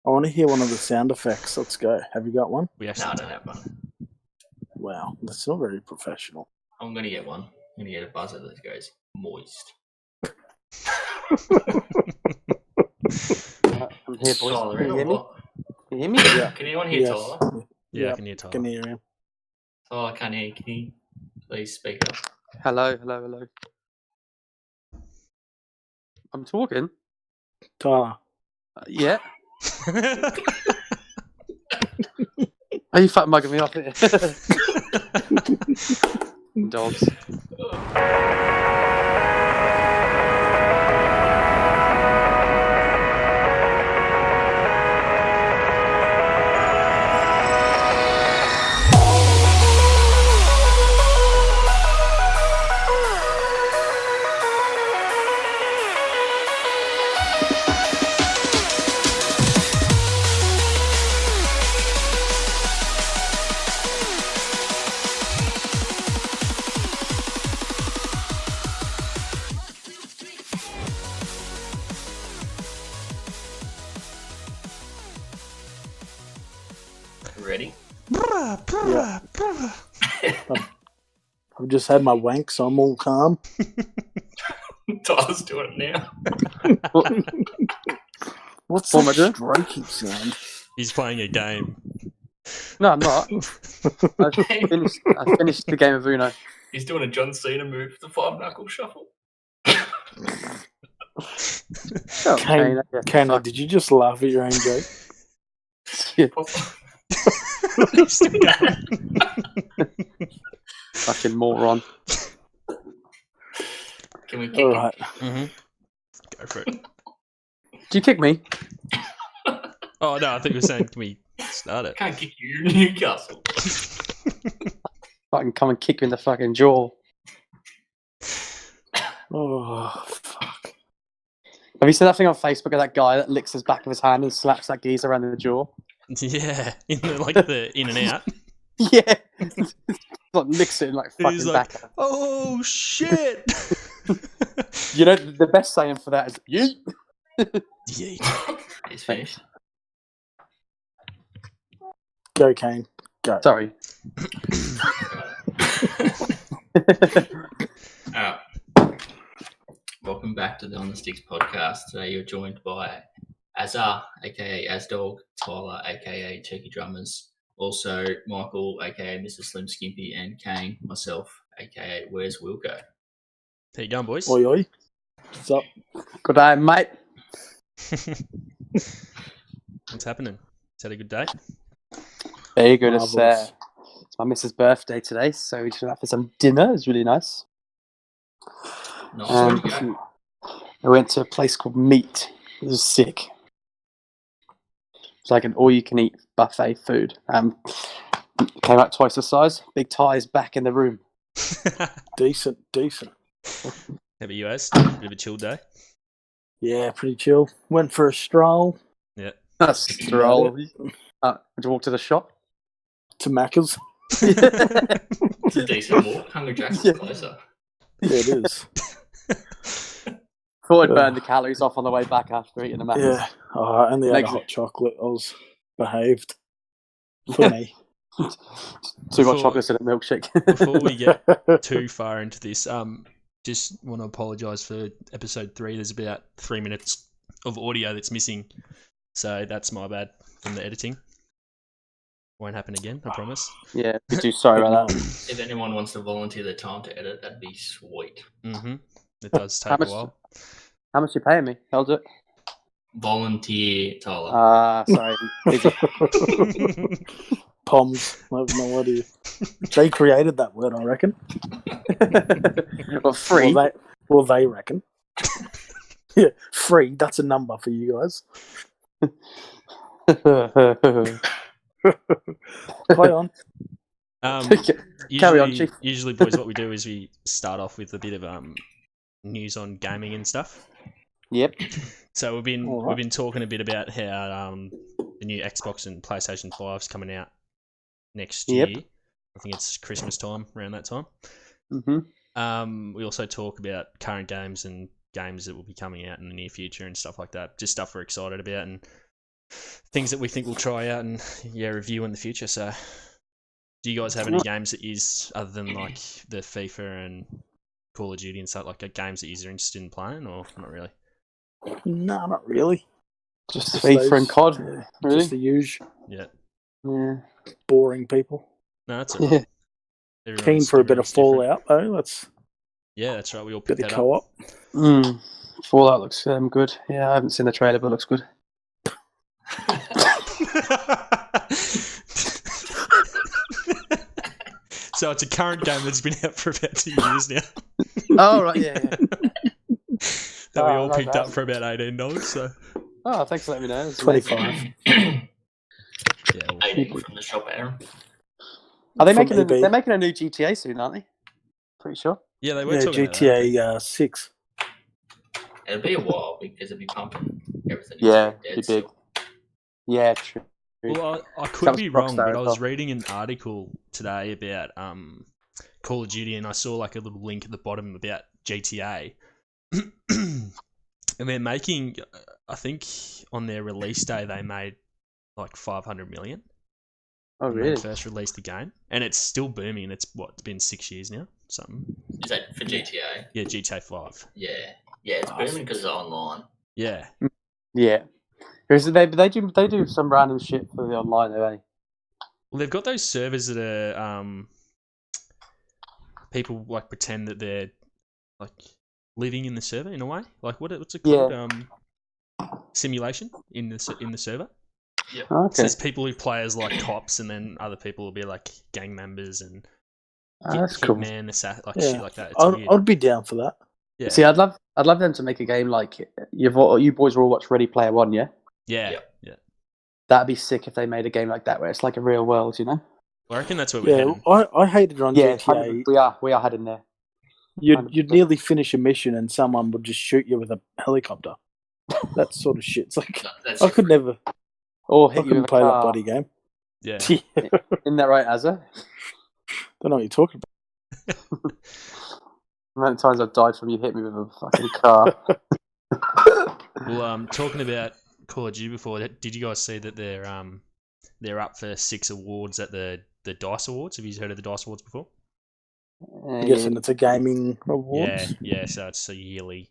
I want to hear one of the sound effects. Let's go. Have you got one? We No, actually I don't have one. Wow, that's not very professional. I'm going to get one. I'm going to get a buzzer that goes moist. I'm here, boys. Tyler, Can you hear me? what? Can you hear me? Yeah. Can anyone hear Yes. Tyler? Yeah, I can hear Tyler. Can hear him. Tyler, I can't hear you. Can you please speak up? Hello, hello, hello. I'm talking. Tyler. Yeah. Are you fucking mugging me off here? Dogs. Ready? Yeah. I've just had my wank, so I'm all calm. Tyler's doing it now. What's What am I that doing? stroking sound? He's playing a game. No, I'm not. I finished the game of Uno. He's doing a John Cena move, the 5-knuckle shuffle. Oh, Kane, Kane, did you just laugh at your own joke? yeah, He's still going. fucking moron. Can we kick All him? right. Mm-hmm. Go for it. Do you kick me? Oh no, I think you were saying, can we start it? Can't kick you, Newcastle. Fucking come and kick you in the fucking jaw. Oh, fuck. Have you seen that thing on Facebook of that guy that licks his back of his hand and slaps that geezer around the jaw? Yeah, in the in and out. Yeah. Like licks it and like fucking He's like, back. oh shit! You know, the best saying for that is yeet. Yeet. He's finished. Go, Kane. Go. Sorry. Welcome back to the On the Sticks podcast. Today you're joined by Azar, aka Azdog, Tyler, aka Turkey Drummers, also Michael, aka Mr. Slim Skimpy, and Kane, myself, aka Where's Wilco. How you going, boys? Oi, oi. What's up? Good day, mate. What's happening? Had a good day? Very good. It's Marvellous. my missus' birthday today, so we just went out for some dinner. It was really nice. Nice. Where'd you go? I went to a place called Meat. It was sick. It's like an all-you-can-eat buffet food. Came out twice the size. Big Ty's back in the room. Decent. How about you, Az? Bit of a chill day? Yeah, pretty chill. Went for a stroll Yeah. That's stroll. Did you walk to the shop? to Macca's. It's a decent walk. Hungry Jack's Yeah. closer. Yeah, it is. Thought I'd burn the calories off on the way back after eating the Macca's. Yeah. Oh, I only had a Makes hot it- chocolate. I was behaved. For me. Too much Before- chocolate in a milkshake. Before we get too far into this, just want to apologise for episode 3. There's about 3 minutes of audio that's missing, so that's my bad from the editing. Won't happen again, I promise. Yeah, we do. Sorry about that. If anyone wants to volunteer their time to edit, that'd be sweet. Mm-hmm. It does How take a much- while. How much you paying me? I'll do it. Volunteer, Tyler. Sorry. Easy. Poms. I have no idea. They created that word, I reckon. Well, free. Well, they reckon. Yeah, free. That's a number for you guys. Play on. Carry on, Usually, Chief. usually, boys, what we do is we start off with a bit of news on gaming and stuff. Yep. So we've been Alright. talking a bit about how the new Xbox and PlayStation 5's coming out next Yep. year. I think it's Christmas time, around that time. Mm-hmm. We also talk about current games and games that will be coming out in the near future and stuff like that. Just stuff we're excited about. And things that we think we'll try out and review in the future. So, do you guys have any games that is other than like the FIFA and Call of Duty and stuff like games that you're interested in playing, or not really? No, not really. Just FIFA and COD. Yeah, Really? just the usual Yeah. Yeah. boring people. No, that's all right. Yeah. Everyone's- Keen for a bit of everyone's different. Fallout though. Let's Yeah, that's right. We all bit picked of that up. co-op. Fallout looks good. Yeah, I haven't seen the trailer, but it looks good. So it's a current game that's been out for about 2 years now. Oh, right, yeah. That we all no, picked that- up for about $18. So Oh, thanks for letting me know. 25. yeah, well, 18 from the shop, Aaron. Are they From making? EB. They're making a new GTA soon, aren't they? Pretty sure. yeah, they were Yeah, talking about that. GTA 6. It'll be a while because it'll be pumping everything. Yeah, Dead be big. still. Yeah, true. Well, I could Comes be from wrong, Rockstar but as I was well. reading an article today about Call of Duty, and I saw like a little link at the bottom about GTA, and they're making. I think on their release day they made like 500 million. Oh, when really? they first released the game, and it's still booming. And it's been 6 years now, something. Is that for GTA? Yeah, GTA 5. Yeah. Yeah, it's booming because it's online. Yeah, Yeah. Because they do some random shit for the online, though, eh? well, they've got those servers that are people like pretend that they're like living in the server in a way. Like what's it called? Simulation in the server. Oh, So okay. there's people who play as like cops, and then other people will be like gang members and That's cool. hitman, like Yeah. shit like that. It's weird. I'd be down for that. Yeah, See, I'd love them to make a game like you boys will all watch Ready Player One, yeah? yeah, Yeah. yeah. That'd be sick if they made a game like that where it's like a real world, you know? Well, I reckon that's where we're Yeah, heading. I hated on Yeah, GTA. we are heading there. You'd nearly finish a mission and someone would just shoot you with a helicopter. That sort of shit. It's like No, that's I could never. Or I hit you couldn't with a play that car. bloody game. Yeah, Isn't that right, Azza? Don't know what you're talking about. The amount of times I've died from you hit me with a fucking car. well, talking about Call of Duty before, did you guys see that they're up for 6 awards at the DICE Awards? Have you heard of the DICE Awards before? I'm guessing it's a gaming awards. Yeah. So it's a yearly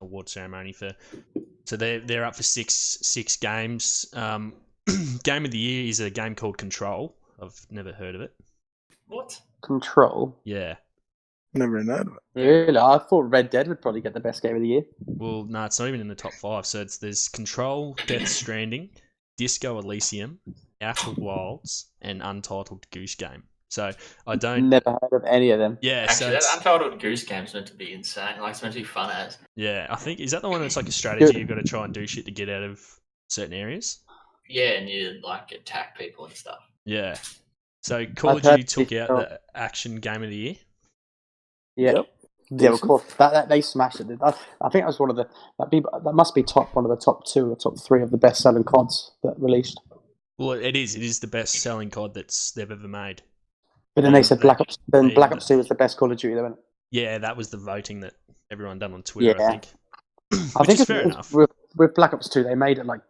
award ceremony So they're up for six games. Game of the year is a game called Control. I've never heard of it. What? Control. Yeah. Never heard of it. Really? I thought Red Dead would probably get the best game of the year. Well, no, it's not even in the top 5. So there's Control, Death Stranding, Disco Elysium, Outer Wilds, and Untitled Goose Game. So I don't. Never heard of any of them. Yeah. Actually, So that it's, Untitled Goose Game's meant to be insane. Like, it's meant to be fun as. yeah, I think is that the one that's like a strategy. You've got to try and do shit to get out of certain areas. Yeah, and you, like, attack people and stuff. Yeah. So Call of I've heard Duty took out Disco. the action game of the year. Yeah. Yep. Yeah, of course. That they smashed it. I think that was one of the that must be one of the top 2 or top 3 of the best selling CODs that released. Well, it is. It is the best selling COD they've ever made. But then they said Black Ops. Then they- Black Ops 2 was the best Call of Duty. They went. Yeah, that was the voting that everyone done on Twitter. Yeah. I think. I Which think is fair enough. with Black Ops 2, they made it like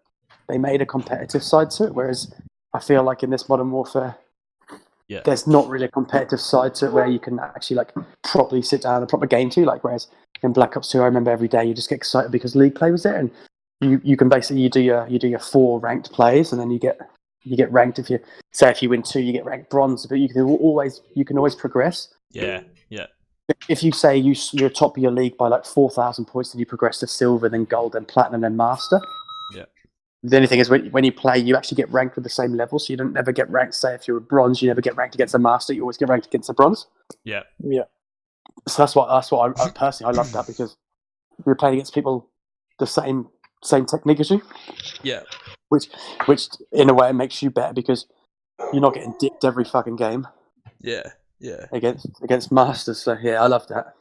they made a competitive side to it, whereas I feel like in this Modern Warfare, Yeah. there's not really a competitive side to it where you can actually like properly sit down and a proper game to. Like whereas in Black Ops 2, I remember every day you just get excited because League play was there, and you can basically you do your 4 ranked plays, and then you get ranked if you win 2, you get ranked bronze, but you can always progress. Yeah. Yeah. If you say you're top of your league by like 4,000 points, then you progress to silver, then gold, then platinum, then master. Yeah. The only thing is when you play, you actually get ranked with the same level, so you don't never get ranked. Say if you're a bronze, you never get ranked against a master. You always get ranked against a bronze. Yeah. Yeah. So that's what I personally I love that because you're playing against people the same technique as you, Yeah. which in a way makes you better because you're not getting dipped every fucking game Yeah. Yeah. against masters. So yeah, I love that.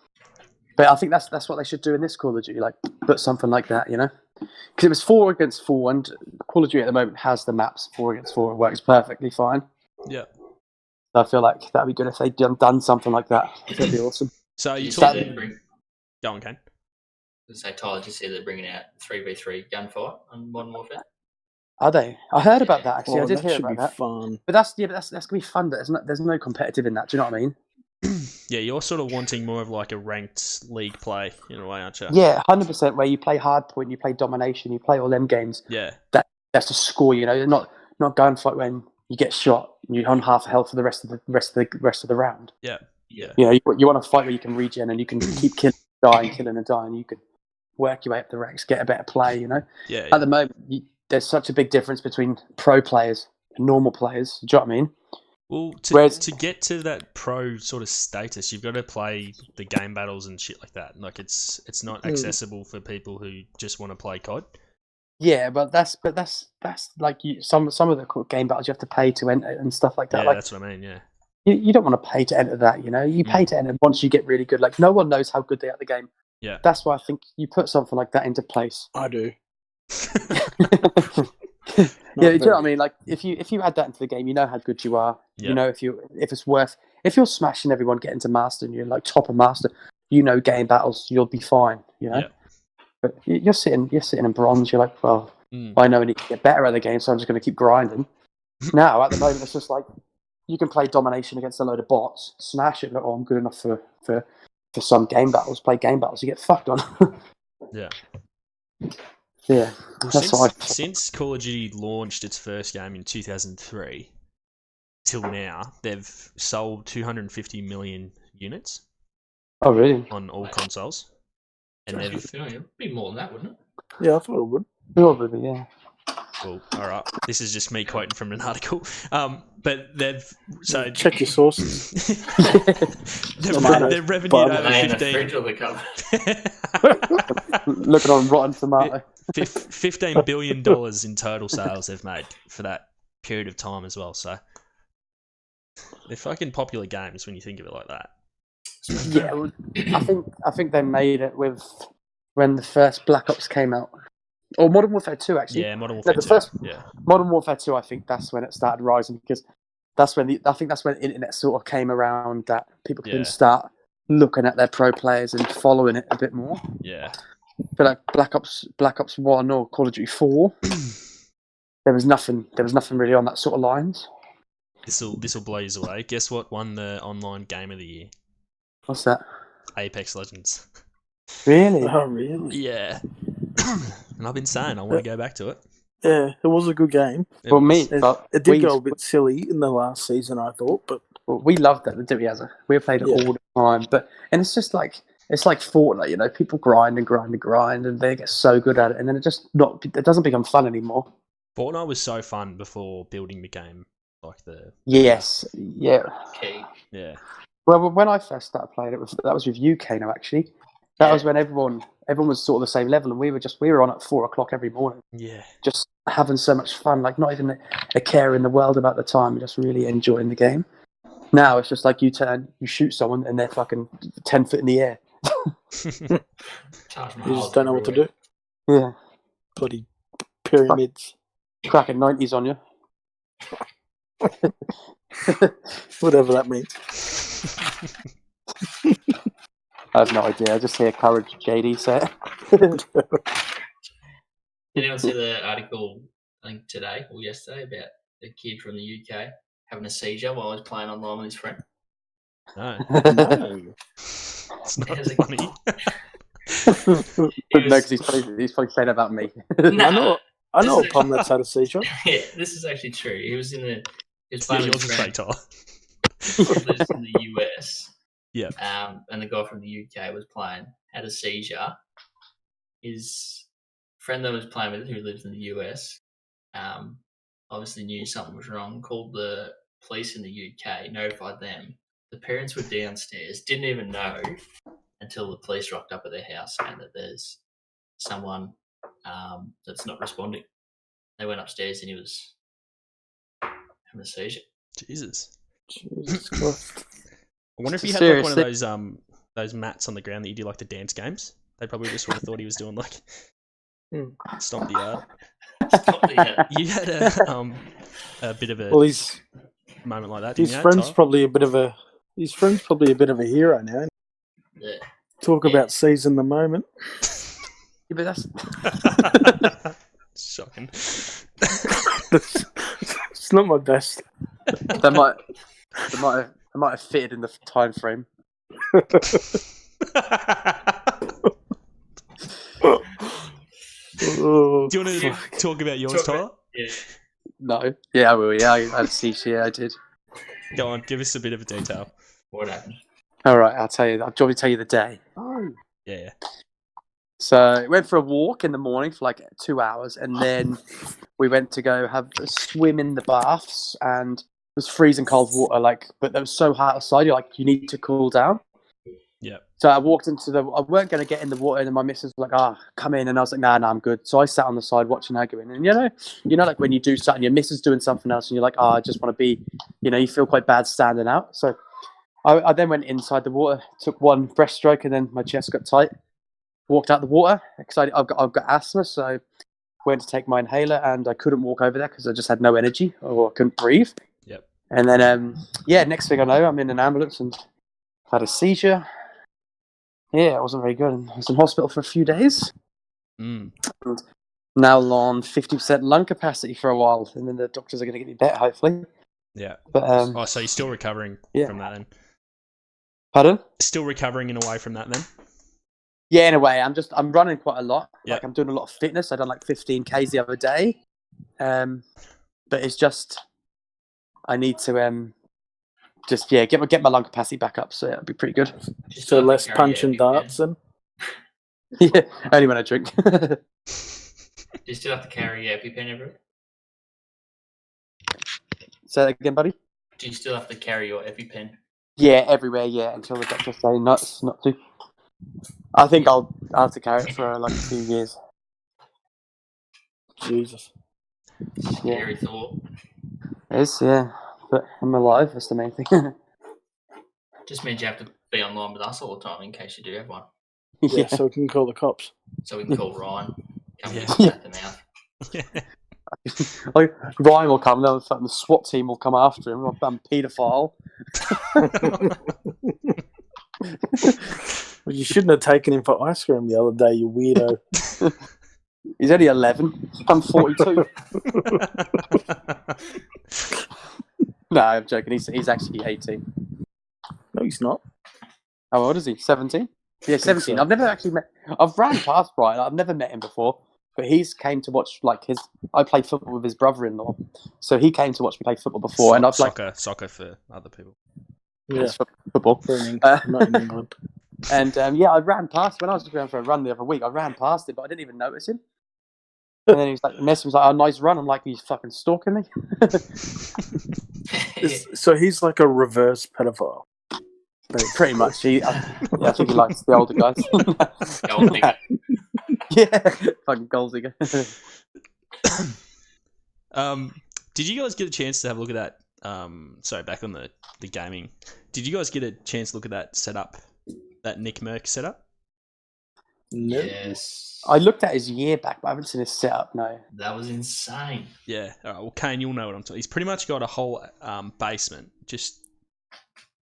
But I think that's what they should do in this Call of Duty, like put something like that, you know? Because it was 4 against 4, and Call of Duty at the moment has the maps 4 against 4. It works perfectly fine. Yeah. So I feel like that'd be good if they'd done something like that. That'd be awesome. So Did you you see talking? they're Go on, Kane. So Tyler, did you see they're bringing out 3v3 gunfight on Modern Warfare? Are they? I heard about that actually. Oh, I did that hear should about be that. fun. But that's gonna be fun. But there's no competitive in that. Do you know what I mean? Yeah, you're sort of wanting more of like a ranked league play in a way, aren't you? Yeah, 100%. Where you play hardpoint, you play domination, you play all them games. Yeah. That's a score. You know, you're not gunfight when you get shot and you're on half health for the rest of the round. Yeah. Yeah. You know, you want to fight where you can regen and you can keep killing and dying. You can work your way up the ranks, get a better play. You know, Yeah. at the moment, there's such a big difference between pro players and normal players. Do you know what I mean? Well, Whereas- to get to that pro sort of status, you've got to play the game battles and shit like that. Like it's not accessible for people who just want to play COD. Yeah, but that's like some of the game battles you have to pay to enter and stuff like that. Yeah, Like that's what I mean. Yeah. you don't want to pay to enter that. You know, you pay to enter once you get really good. Like no one knows how good they are at the game. Yeah. That's why I think you put something like that into place. I do. Yeah, do you know what I mean? Like if you add that into the game, you know how good you are. Yeah. You know if you're smashing everyone, getting to master, and you're like top of master, you know game battles, you'll be fine. You know, Yeah. but you're sitting in bronze. You're like, well, I know I need to get better at the game, so I'm just going to keep grinding. Now at the moment, it's just like you can play domination against a load of bots, smash it. Like, oh, I'm good enough for some game battles. Play game battles, you get fucked on. Yeah. Yeah, Well, that's since Call of Duty launched its first game in 2003 till now, they've sold 250 million units Oh, really? on all consoles, and they've It'd be more than that, wouldn't it? Yeah, I thought it would. Probably, yeah. well, all right. This is just me quoting from an article, but they've so Check your sources. they've revenued over They in the 15. fridge or the cupboard. Looking on Rotten Tomato. $15 billion in total sales they've made for that period of time as well. So they're fucking popular games when you think of it like that. Yeah, well, I think they made it with when the first Black Ops came out, or Modern Warfare 2 actually. Yeah, Modern Warfare the 2. first- Yeah, Modern Warfare 2, I think that's when it started rising because that's when the internet sort of came around that people Yeah. can start looking at their pro players and following it a bit more. yeah. But like Black Ops 1 or Call of Duty 4, there was nothing really on that sort of lines. This'll blow you away. Guess what won the online game of the year? What's that? Apex Legends. Really? Oh, really? Yeah. And I've been saying I want to go back to it. Yeah, it was a good game. Well, me, It, but it did we, go a bit silly in the last season, I thought, but we loved it, didn't we? We played it Yeah. all the time, and it's just like Fortnite, you know. People grind and grind and grind, and they get so good at it, and then it doesn't become fun anymore. Fortnite was so fun before building became like the Yes, yeah. Key. yeah. Well, when I first started playing it, that was with you, Kano. Actually, that Yeah. was when everyone was sort of the same level, and we were on at 4:00 every morning, Yeah. just having so much fun. Like not even a care in the world about the time, just really enjoying the game. Now it's just like you shoot someone, and they're fucking 10 foot in the air. Taj you Mahal's just don't know what to do. everywhere. Yeah, Bloody pyramids. cracking 90s on you. Whatever that means. I have no idea. I just hear courage, JD say it. Did anyone see the article, I think today or yesterday, about the kid from the UK having a seizure while he was playing online with his friend? No, No. it's not Has a- funny. He No, was- because he's probably saying about me. No. I know a This is- Tom that's had a seizure. Yeah, this is actually true. He was Yeah, playing with yours his is friend fake, Tyler. who lives in the US. Yeah. And the guy from the UK was playing, had a seizure. His friend that was playing with, who lives in the US, obviously knew something was wrong, called the police in the UK, notified them. The parents were downstairs, didn't even know until the police rocked up at their house and that there's someone that's not responding. They went upstairs and he was having a seizure. Jesus. Jesus Christ. I wonder if he had like one of those mats on the ground that you do like the dance games. They probably just would have thought he was doing like stomp the yard. Stop the, You had a bit of a Well, his moment like that, didn't you? friend's Tyler? probably a bit of a hero now. yeah. Talk Yeah. about seizing the moment. Yeah, but Shocking. It's not my best. They might have fitted in the time frame. Oh, Do you want to talk about yours, Tyler? Yeah. No. Yeah, I will. Yeah, I had Seizure. Yeah, I did. Go on, give us a bit of a detail. What happened? All right, I'll tell you. I'll probably tell you the day. Oh. Yeah. So we went for a walk in the morning for like 2 hours, and then we went to go have a swim in the baths, and it was freezing cold water. But it was so hot outside. You need to cool down. Yeah. So I walked into I weren't going to get in the water, and then my missus was like, come in. And I was like, nah, I'm good. So I sat on the side watching her go in. And like when you do something, your missus doing something else, and you're like, I just want to be, you feel quite bad standing out. So I then went inside the water, took one breaststroke, and then my chest got tight. Walked out the water, because I've got asthma, so went to take my inhaler, and I couldn't walk over there because I just had no energy, or I couldn't breathe. Yep. And then, next thing I know, I'm in an ambulance and had a seizure. Yeah, it wasn't very good. And I was in hospital for a few days. Mm. And now on 50% lung capacity for a while, and then the doctors are going to get me better, hopefully. Yeah. But so you're still recovering yeah. from that then? Pardon? Still recovering in a way from that then? Yeah, in a way. I'm running quite a lot. Yep. Like I'm doing a lot of fitness. I done like 15 Ks the other day. But it's just I need to get my lung capacity back up, so it'll be pretty good. Just so like less carry punch and EpiPen. darts and Yeah, only when I drink. Do you still have to carry your EpiPen everywhere? Say that again, buddy. Do you still have to carry your EpiPen? Yeah, everywhere. Yeah, until the doctor say not to. I think I'll have to carry it for like a few years. Jesus. Scary thought. It's but I'm alive. That's the main thing. Just means you have to be online with us all the time in case you do have one. Yeah, so we can call the cops. So we can call Ryan. Come Yeah. and at the mouth. Yeah. Like Ryan will come, then the SWAT team will come after him. I'm paedophile. Well, you shouldn't have taken him for ice cream the other day, you weirdo. He's only 11. I'm 42. No, I'm joking. He's actually 18. No, he's not. How old is he? 17? Yeah, 17. so. I've never actually met. I've ran past Brian. I've never met him before, but he's came to watch I play football with his brother-in-law, so he came to watch me play football before, and I've soccer for other people. Yeah, it's football. for in England, not in England. And I ran past when I was going for a run the other week. I ran past him, but I didn't even notice him. And then he was like, was like, "Oh, nice run." I'm like, "He's fucking stalking me." So he's like a reverse pedophile. Pretty much. I think he likes the older guys. Gold digger. Yeah, fucking gold digger. Did you guys get a chance to have a look at that? Sorry, back on the gaming. Did you guys get a chance to look at that setup, that Nick Merck setup? No. Yes. I looked at his year back, but I haven't seen his setup. No. That was insane. Yeah. All right. Well, Kane, you'll know what I'm talking. He's pretty much got a whole basement just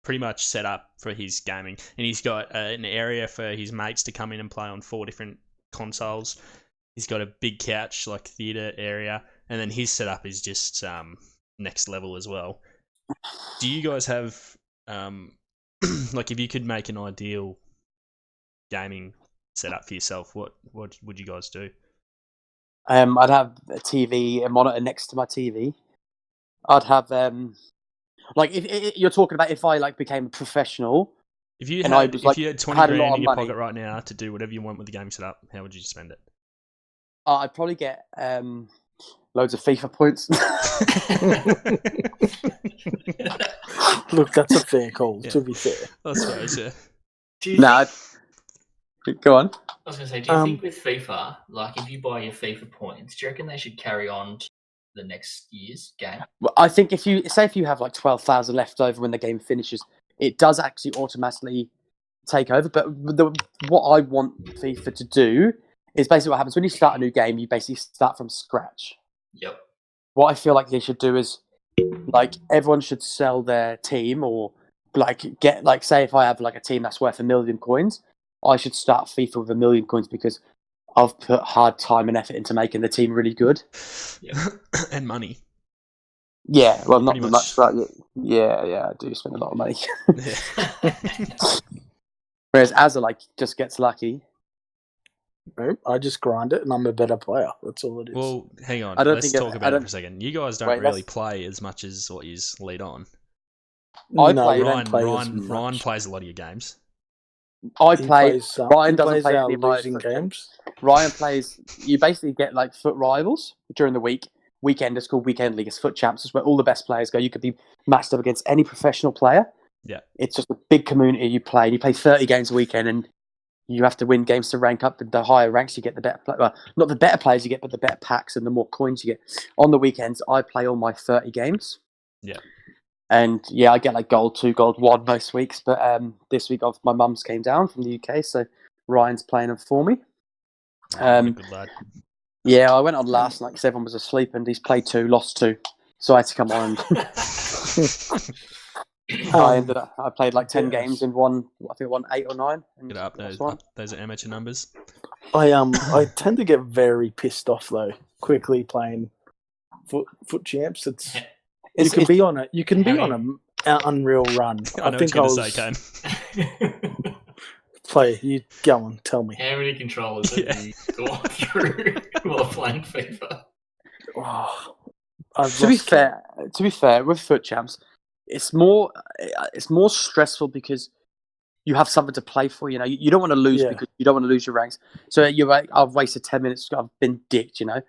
pretty much set up for his gaming, and he's got an area for his mates to come in and play on 4 different consoles. He's got a big couch, like theater area, and then his setup is just next level as well. Do you guys have like if you could make an ideal gaming setup for yourself, what would you guys do? I'd have a monitor next to my TV. I'd have like if you're talking about if I became a professional. If you and had I was, if you had 20 had a lot grand of in your money, pocket right now to do whatever you want with the gaming setup, how would you spend it? I'd probably get loads of FIFA points. Look, that's a fair call, Yeah. to be fair. I suppose, yeah. Do you Nah, go on. I was going to say, do you think with FIFA, like if you buy your FIFA points, do you reckon they should carry on to the next year's game? Well, I think if you have like 12,000 left over when the game finishes, it does actually automatically take over. But what I want FIFA to do is basically what happens when you start a new game. You basically start from scratch. Yep. What I feel like they should do is like everyone should sell their team, or get say if I have like a team that's worth 1 million coins, I should start FIFA with 1 million coins, because I've put hard time and effort into making the team really good. And money. Yeah, well, not Pretty much. much. Yeah, I do spend a lot of money. Yeah. Whereas Azza just gets lucky. Nope, I just grind it, and I'm a better player. That's all it is. Well, hang on. I don't Let's think talk about it for a second. You guys don't Wait, really let's- play as much as what you lead on. I no, play- we don't play as Ryan much. plays a lot of your games. I He play. plays some. Ryan He doesn't plays play our any of my losing foot games. Ryan plays. You basically get like foot rivals during the week. Weekend is called Weekend League. It's foot champs. It's where all the best players go. You could be matched up against any professional player. Yeah. It's just a big community you play. You play 30 games a weekend, and you have to win games to rank up. The higher ranks you get, the better. Well, not the better players you get, but the better packs and the more coins you get. On the weekends, I play all my 30 games. Yeah. And yeah, I get like gold 2, gold 1 most weeks. But this week, my mum's came down from the UK, so Ryan's playing them for me. What a good lad. Yeah, I went on last night because everyone was asleep, and he's played 2, lost 2, so I had to come on. I played like 10 games and won. I think I won 8 or 9. Get up. Those are amateur numbers. I tend to get very pissed off though. Quickly playing foot champs. You can be on an unreal run. I know what you're going to say, Kane. Play. You go on. Tell me. How many controllers have you gone through while playing FIFA? Oh, To be fair, with foot champs, it's more stressful because you have something to play for. You know, you don't want to lose because you don't want to lose your ranks. So you're like, I've wasted 10 minutes. I've been dicked. You know,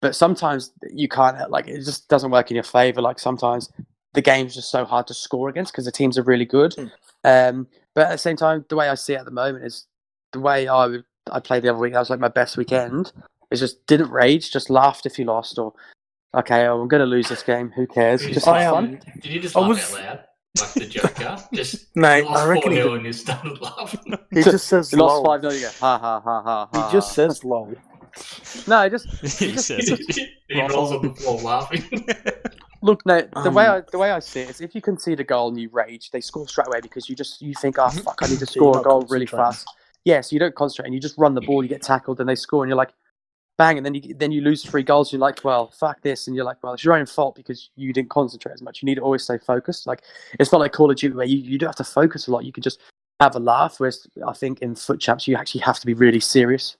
but sometimes you can't. Like, it just doesn't work in your favor. Like sometimes the game's just so hard to score against because the teams are really good. But at the same time, the way I see it at the moment is the way I played the other week. That was like my best weekend. Is just didn't rage, just laughed if you lost, or okay, I'm going to lose this game. Who cares? Just have fun. Did you just laugh out loud? Like the Joker? Just Mate, lost I reckon 4-0 and you started laughing. He just says You lost lol. 5-0, you go, ha ha ha ha ha. He just says lol. No, he He rolls on the floor laughing. Look, no. The way I see it is, if you concede a goal and you rage, they score straight away because you think, oh fuck, I need to score a goal really fast. Yeah, so you don't concentrate and you just run the ball, you get tackled, and they score, and you're like, bang, and then you lose 3 goals. And you're like, well, fuck this, and you're like, well, it's your own fault because you didn't concentrate as much. You need to always stay focused. Like, it's not like Call of Duty where you do have to focus a lot. You can just have a laugh. Whereas I think in foot champs you actually have to be really serious.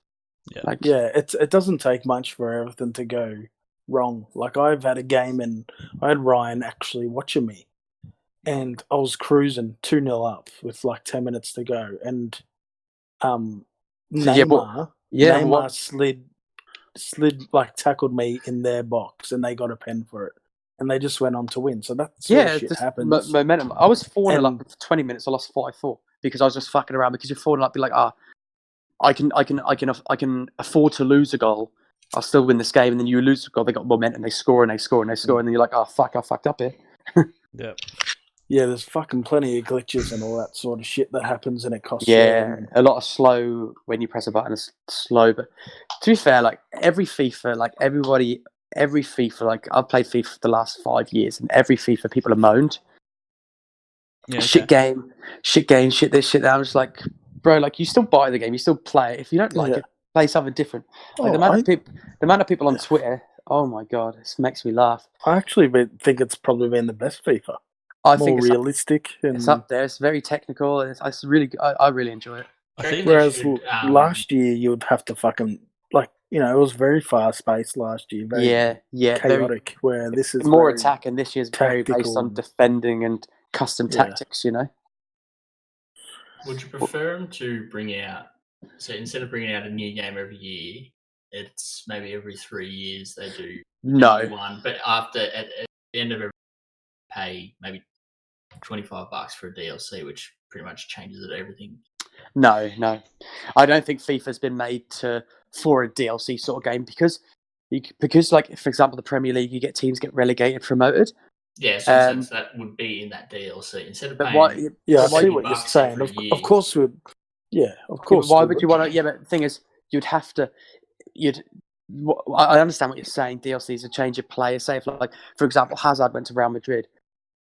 Yeah. It doesn't take much for everything to go wrong. Like, I've had a game and I had Ryan actually watching me, and I was cruising 2-0 up with like 10 minutes to go, and Neymar slid like tackled me in their box, and they got a pen for it, and they just went on to win. So that sort of shit happens. Momentum. I was 4-0 up for 20 minutes. I lost 5-4 because I was just fucking around. Because you're 4-0 up, be like, I can afford to lose a goal. I'll still win this game, and then you lose a goal. They got momentum. They score and they score and they score, and then you're like, oh fuck, I fucked up here. Yeah. Yeah, there's fucking plenty of glitches and all that sort of shit that happens, and it costs. Yeah, a lot of slow when you press a button is slow. But to be fair, like every FIFA, like every FIFA, like I've played FIFA for the last 5 years, and every FIFA people are moaned. Yeah, okay. Shit game, shit this, shit that. I'm just like, bro, like you still buy the game, you still play it. If you don't like it, play something different. Like the amount of people on Twitter, oh my god, this makes me laugh. I actually think it's probably been the best FIFA. I More think it's realistic. It's up there. It's very technical. It's really. I really enjoy it. Whereas last year you would have to fucking it was very fast paced last year. Very chaotic. Where this is more attack, and this year's very tactical based on defending and custom tactics. You know. Would you prefer them to bring out? So instead of bringing out a new game every year, it's maybe every 3 years they do one. But at the end of every pay maybe $25 for a DLC, which pretty much changes everything. No, I don't think FIFA's been made for a DLC sort of game because like for example the Premier League, you get teams get relegated, promoted. Yeah, so that would be in that DLC instead of paying. I see what you're saying. Of course, of course. Why would you want to? Yeah, but the thing is, I understand what you're saying. DLC is a change of player. Say if, like, for example, Hazard went to Real Madrid.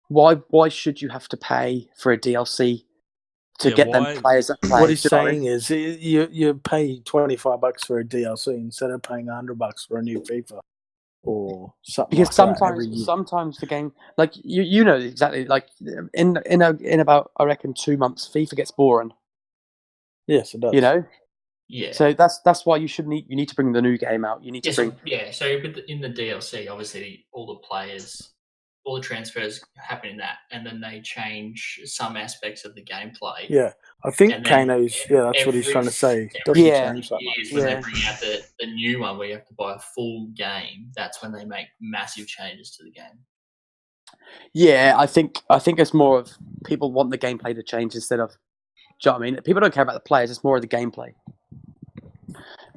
Why should you have to pay for a DLC to Yeah, get why- them players that play. What he's Do you know what I mean? saying is you pay $25 for a DLC instead of paying $100 for a new FIFA or something Because like that every year. sometimes the game, like you know exactly, like in about I reckon 2 months, FIFA gets boring. Yes, it does. You know, Yeah. so that's why you need to bring the new game out. You need to Yeah, bring so in the DLC, obviously, all the players, all the transfers happen in that, and then they change some aspects of the gameplay. Yeah, I think And then Kano's. Yeah, that's what he's every- trying to say. every Doesn't Yeah. change that much. years when Yeah. they bring out the new one where you have to buy a full game, that's when they make massive changes to the game. Yeah, I think it's more of people want the gameplay to change instead of. Do you know what I mean? People don't care about the players; it's more of the gameplay.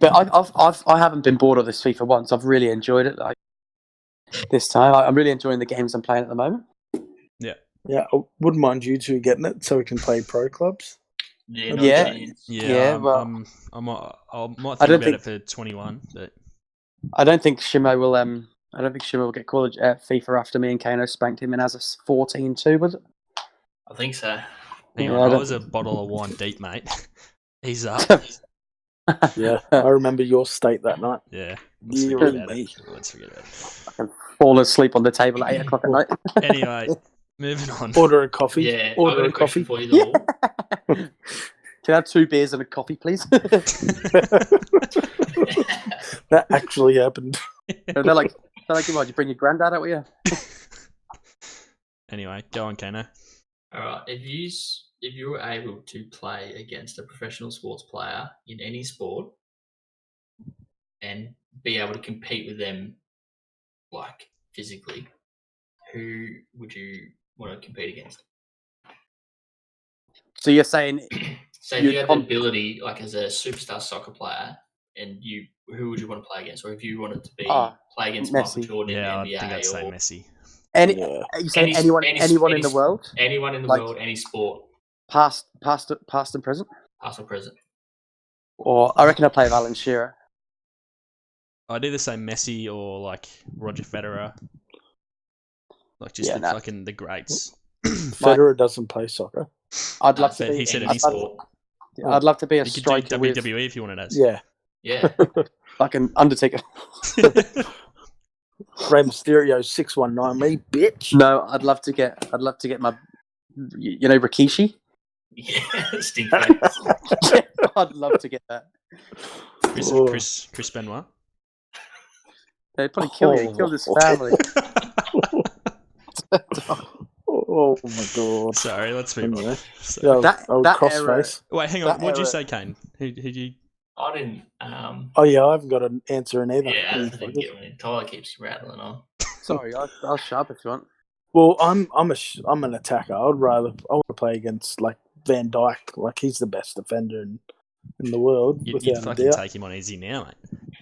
But I haven't been bored of this FIFA once. I've really enjoyed it. Like this time, I'm really enjoying the games I'm playing at the moment. Yeah, I wouldn't mind you two getting it so we can play pro clubs. Yeah, Yeah. not changed. Yeah, well- I might I think don't about think- it for 21, but I don't think Shimo will. I don't think Shimo will get called FIFA after me and Kano spanked him and has a 14-2, was it? I think so. hang Yeah, on, I I don't- was a bottle of wine deep, mate. He's up. Yeah, I remember your state that night. Yeah, let's You forget and about me. it. Let's forget about it. Fall asleep on the table at 8 o'clock at night. Anyway, moving on. Order a coffee. Yeah, I've Order got a a question coffee. for you, Lord. Can I have 2 beers and a coffee, please? That actually happened. they're like, "Why'd you bring your granddad out with you?" Anyway, go on, Kano. All right, if you were able to play against a professional sports player in any sport and be able to compete with them, like physically, who would you want to compete against? So you're saying So if You'd you had the comp- ability, like as a superstar soccer player, and who would you want to play against, or if you wanted to play against Michael Messi. Jordan Yeah, in the I think NBA, I'd say or Messi. Yeah. are you saying Any- anyone in any- the world, anyone in the Like- world, any sport, past and present? past or present? Or I reckon I'd play Alan Shearer. I'd either say Messi or like Roger Federer. Like just Yeah, the no. fucking the greats. Federer doesn't play soccer. I'd love to But be. he said any any sport. I'd love to be a You could do striker with WWE if you wanted as. Yeah. Yeah, fucking Undertaker. Rey Mysterio 619 me, bitch. No, I'd love to get my, you know, Rikishi. yeah, stink face. I'd love to get that. Oh. Chris Benoit. They'd probably kill you. He killed his family. Oh my god. Sorry, let's move on. Anyway. So- Yeah, That- old that crossface. Wait, hang on. that What'd you era- say, Kane? Who you? I didn't. Oh yeah, I haven't got an answer in either. Yeah, I didn't get one. Tyler keeps rattling on. Sorry, I'll shut up if you want. Well, I'm an attacker. I want to play against like Van Dijk. Like he's the best defender in the world, You'd without a fucking doubt. take him on easy now, mate.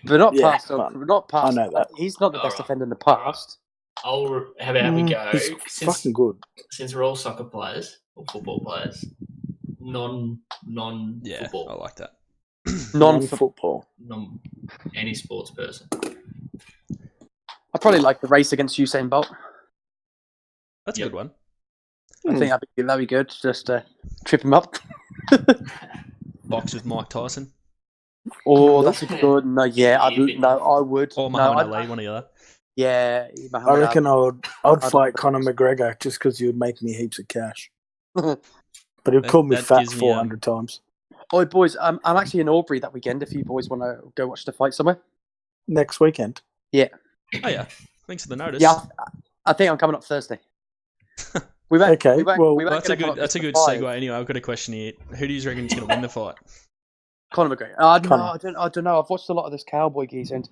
But not Yeah, past. man. Not past. I know that. He's not the best Alright. defender in the past. How about we go? He's fucking good. Since we're all soccer players or football players, non Yeah, football, I like that. Non-football. any sports person. I probably like the race against Usain Bolt. That's a Yep. good one. I think that'd be good. Just trip him up. Box with Mike Tyson Oh, that's a good. No, yeah, I would. or No, Muhammad I'd- Ali, one or the other. Yeah, I Muhammad reckon Ali. I'd I'd- fight Conor McGregor just because you would make me heaps of cash. But he'd That- call me that fat gives me, 400 times. Oh, boys, I'm actually in Albury that weekend. If you boys want to go watch the fight somewhere. Next weekend. Oh yeah, thanks for the notice. Yeah, I think I'm coming up Thursday. We went. Okay, well, Well, that's a good segue. Anyway, I've got a question here. Who do you reckon is going to win the fight? Conor McGregor. No, Conor. I don't know. I've watched a lot of this cowboy geese, and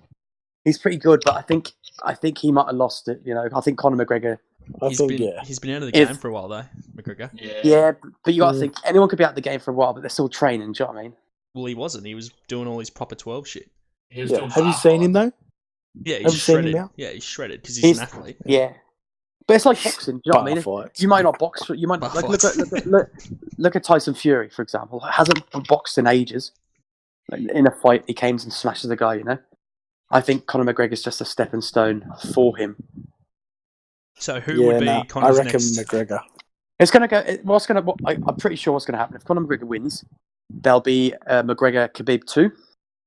he's pretty good. But I think he might have lost it. You know, I think Conor McGregor. He's been out of the If- game for a while though, McGregor. Yeah, but you got to Mm. think anyone could be out of the game for a while, but they're still training. Do you know what I mean? Well, he wasn't. He was doing all his proper 12 shit. He was Yeah. doing Have you bar seen him fights. though? Yeah, Have he's you seen him shredded. now? Yeah, he's shredded because He's- he's an athlete. Yeah. But it's like boxing. Do you know what I mean? Bar fights. You might not box. You might Bar like fights. look at Tyson Fury, for example. Hasn't boxed in ages. Like, in a fight, he comes and smashes the guy. You know. I think Conor McGregor's just a stepping stone for him. So who would be I Connor's reckon next? McGregor. It's gonna go. I'm pretty sure what's gonna happen if Conor McGregor wins, there'll be McGregor Khabib 2.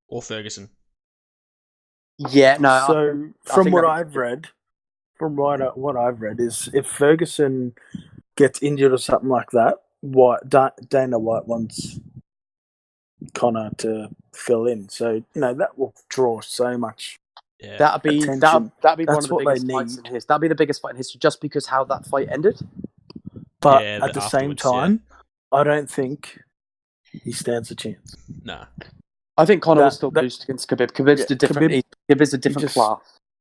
Or Ferguson. Yeah, no. So I from think what that- I've read, what I've read is if Ferguson gets injured or something like that, Dana White wants Connor to fill in. So that will draw so much. Yeah. that'd be attention. that'd be one That's of the what they biggest fights in need. history. That'd be the biggest fight in history, just because how that fight ended. But Yeah, at the same afterwards, yeah. time, I don't think he stands a chance. Nah. I think Conor will That- still that- lose against Khabib. Khabib's Yeah, a different. Khabib's a different just- class.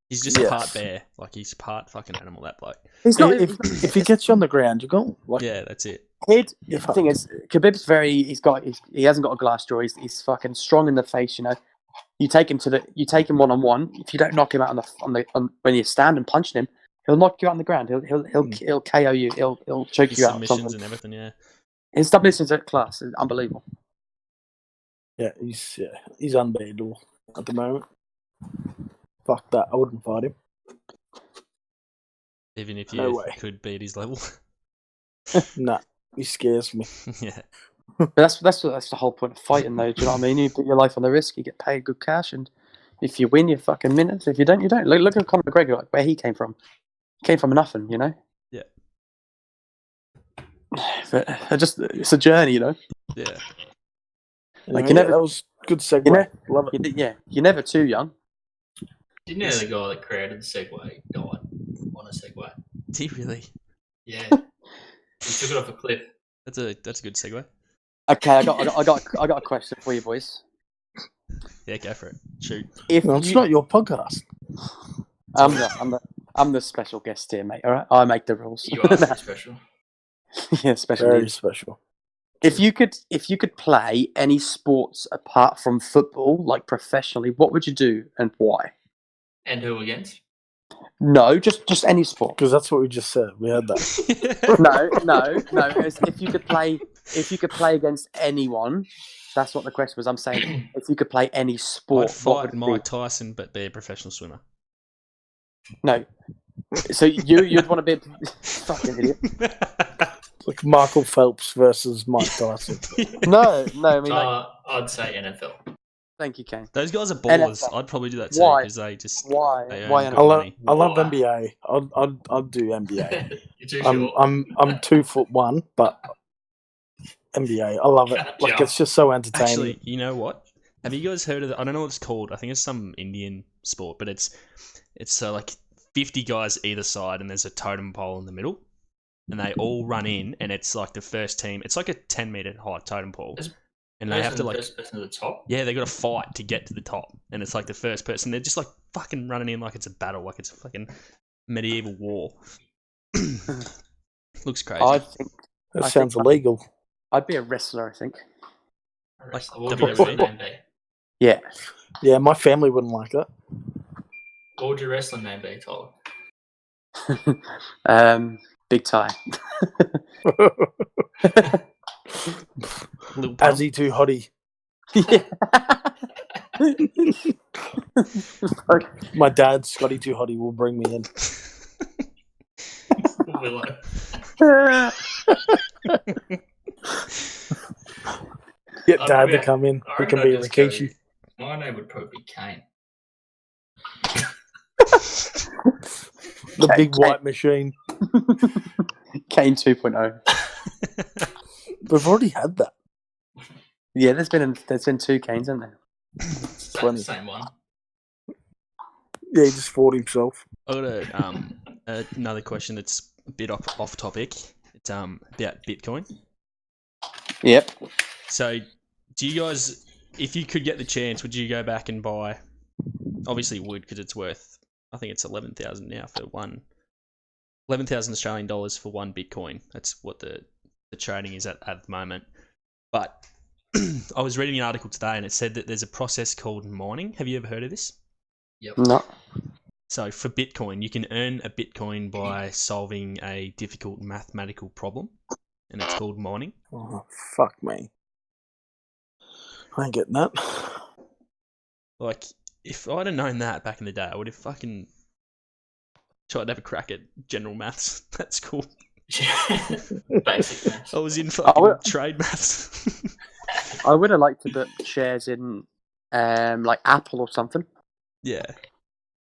He's just Yes. part bear. Like, he's part fucking animal, that bloke. He's not. If he gets you on the ground, you're gone. Like, Yeah, that's it. The You're thing is, Khabib's very. He hasn't got a glass jaw. He's fucking strong in the face. You take him one on one. If you don't knock him out when you stand and punching him, he'll knock you out on the ground. He'll KO you. He'll choke His you out. submissions and everything, yeah. His submissions at class is unbelievable. Yeah, he's unbeatable at the moment. Fuck that! I wouldn't fight him. Even if No you way. could beat his level. Nah, he scares me. Yeah. But that's the whole point of fighting, though. Do you know what I mean? You put your life on the risk. You get paid good cash, and if you win, you fucking minutes. If you don't, you don't. Look at Conor McGregor, like where he came from. He came from nothing, Yeah. But it's a journey, Yeah. Like, Anyway, you never- that was good segue. you know- Love it. You're never too young. Didn't know the guy that created the Segway died on a Segway. Is he really? Yeah. He took it off a cliff. That's a good segue. Okay, I got a question for you, boys. Yeah, go for it. Shoot. If No, it's you- not your podcast. I'm the special guest here, mate. All right, I make the rules. You are very special. Yeah, special Very needs. special. If you could play any sports apart from football, like professionally, what would you do and why? And who against? No, just any sport. Because that's what we just said. We had that. No. If you could play against anyone, that's what the question was. I'm saying if you could play any sport, I'd what fight would it Mike be? Tyson, but be a professional swimmer. No. So you'd want to be a fucking idiot. Like Michael Phelps versus Mike Tyson. No. I mean, I'd say NFL. thank you, Kane. Those guys are ballers. NFL. I'd probably do that too Why? because they just Why? they earn Why? good I love, money. I love Why? NBA. I'd do NBA. You're too short. I'm 2'1", but NBA. I love it. Like, it's just so entertaining. Actually, you know what? Have you guys heard of it? I don't know what it's called. I think it's some Indian sport, but it's like 50 guys either side, and there's a totem pole in the middle, and they all run in, and it's like the first team. It's like a 10-meter high totem pole, Is- and they have to like, first person to the top. yeah, they got to fight to get to the top, and it's like the first person. They're just like fucking running in like it's a battle, like it's a fucking medieval war. Looks crazy. I think That I sounds think- illegal. I'd be a wrestler. I think. What would your wrestling name be? Yeah. Yeah, my family wouldn't like that. What would your wrestling name be, Tyler? Big tie. Little pump. Azzy too hottie. My dad, Scotty too hottie, will bring me in. Willow. Get I'd dad be to a- come in. I He reckon can be I'd just go- Rikishi. My name would probably be Kane. The Kane- big white machine. Kane 2.0. We've already had that. Yeah, there's been two Kanes, hasn't there? Same one. Yeah, he just fought himself. I got another question that's a bit off topic. It's about Bitcoin. Yep. So, do you guys, if you could get the chance, would you go back and buy? Obviously, you would because it's worth. I think it's 11,000 now for 11,000 Australian dollars for one Bitcoin. That's what the trading is at the moment. But I was reading an article today and it said that there's a process called mining. Have you ever heard of this? Yep. No. So for Bitcoin, you can earn a Bitcoin by solving a difficult mathematical problem, and it's called mining. Oh, fuck me. I ain't getting that. Like, if I'd have known that back in the day, I would have fucking tried to have a crack at general maths. That's cool. Basic maths. I was in I fucking would- trade maths. I would have liked to put shares in, like Apple or something. Yeah.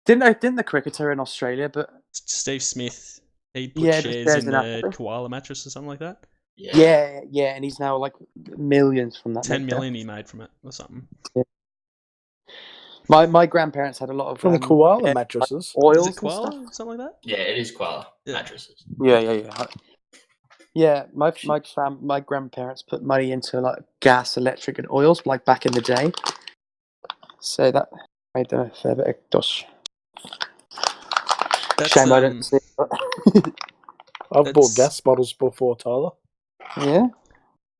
Didn't the cricketer in Australia? But Steve Smith, he put yeah, just shares in in the Apple. koala mattress or something like that. Yeah, and he's now like millions from that. 10 million he made from it or something. My grandparents had a lot of From koala like mattresses. Is oils it and koala stuff. or something like that? Yeah, it is koala Yeah. mattresses. Yeah. Yeah, my grandparents put money into like gas, electric, and oils like back in the day. So that made them a fair bit of dosh. That's, Shame I don't see it. I've bought It's- gas bottles before, Tyler. Yeah?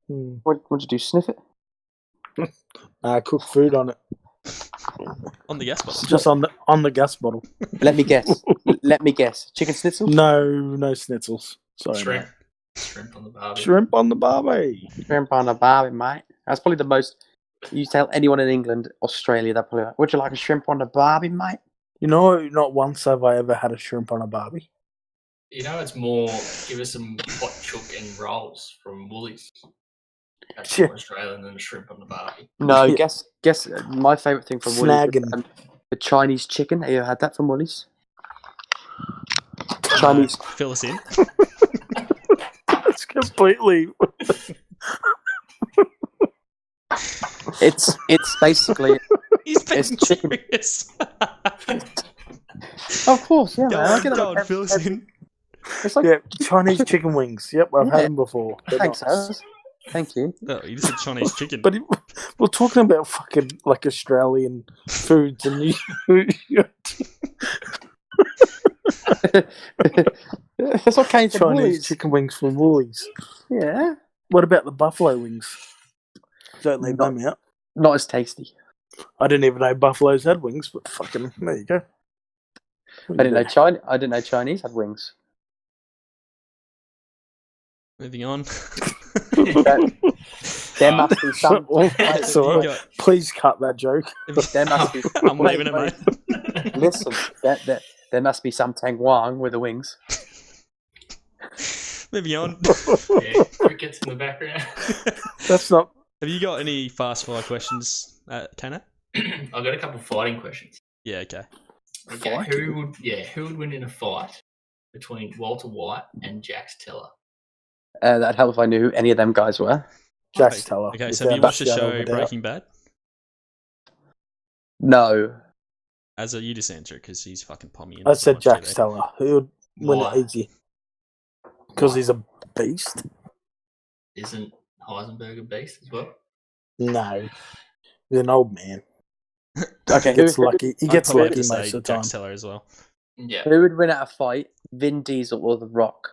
Hmm. What'd you do, sniff it? I cook food on it. on the gas bottle. Just on the gas bottle. Let me guess. Chicken schnitzel? No schnitzels. Sorry, Shrimp. mate. Shrimp on the barbie. Shrimp on the barbie. Shrimp on a barbie, mate. That's probably the most... You tell anyone in England, Australia, they're probably like, would you like a shrimp on a barbie, mate? You know, not once have I ever had a shrimp on a barbie. You know, it's more, give us some hot chook and rolls from Woolies. That's more Australian than a shrimp on the barbie. No, Yeah. guess my favourite thing from Woolies is Snagging. the Chinese chicken. Have you ever had that from Woolies? Chinese... Fill us in. That's completely. It's basically... He's being It's chicken. serious. Of course, yeah, Go man. I on, get it go like on, fill us in. It's like... Yeah, Chinese chicken wings. Yep, I've had Yeah. them before. They're Thanks, nice. Oz. Thank you. Oh, you just said Chinese chicken. But we're talking about fucking like Australian foods, and That's what came from Chinese Woolies. chicken wings from Woolies. Yeah. What about the buffalo wings? Don't leave Not- them out. Not as tasty. I didn't even know buffaloes had wings, but fucking there you go. I didn't know Chinese had wings. Moving on. There must be some. Sorry, You got- please cut that joke. There must be. I'm leaving it, Wait. mate. Listen, there must be some Tang Wang with the wings. Moving on. Yeah, crickets in the background. That's not. Have you got any fast fire questions, Kana? I've got a couple of fighting questions. Yeah, okay. Okay, Fighting? who would win in a fight between Walter White and Jax Teller? That'd help if I knew who any of them guys were. Jax Teller. Okay, so have you watched the show Breaking Bad? No. As a you just answer it because he's fucking pommy. I said Jax Teller. Who would win Why? it easy? Because he's a beast. Isn't Heisenberg a beast as well? No, he's an old man. Okay, He gets who, lucky. He I'd gets probably have lucky to most say of the time. Jax Teller as well. Yeah. who would win at a fight? Vin Diesel or The Rock?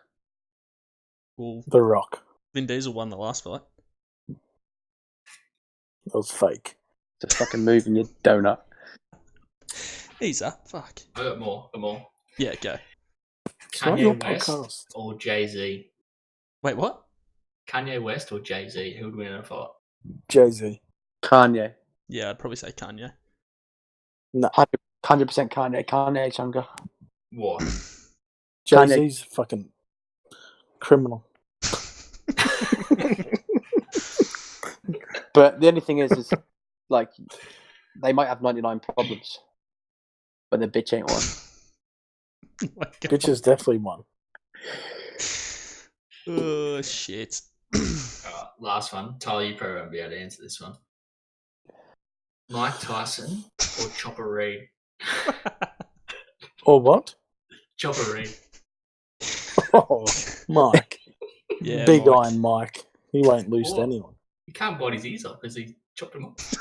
Well, The Rock. Vin Diesel won the last fight. That was fake. Just fucking moving your donut. He's up. Fuck. I got more. Yeah, go. It's not your Kanye West podcast. or Jay-Z? Wait, what? Kanye West or Jay-Z? Who would win in a fight? Jay-Z. Kanye. Yeah, I'd probably say Kanye. No, 100% Kanye. Kanye's younger. Why? Jay-Z's a fucking criminal. But the only thing is like, they might have 99 problems, but the bitch ain't one. Oh my God. Bitch is definitely one. Oh, shit. Alright, last one. Tyler, you probably won't be able to answer this one. Mike Tyson or Chopper Reed? Or what? Chopper Reed. Oh, Mike. Yeah, Big Mike. Iron Mike. He won't lose to What? anyone. He can't bite his ears off because he chopped them off.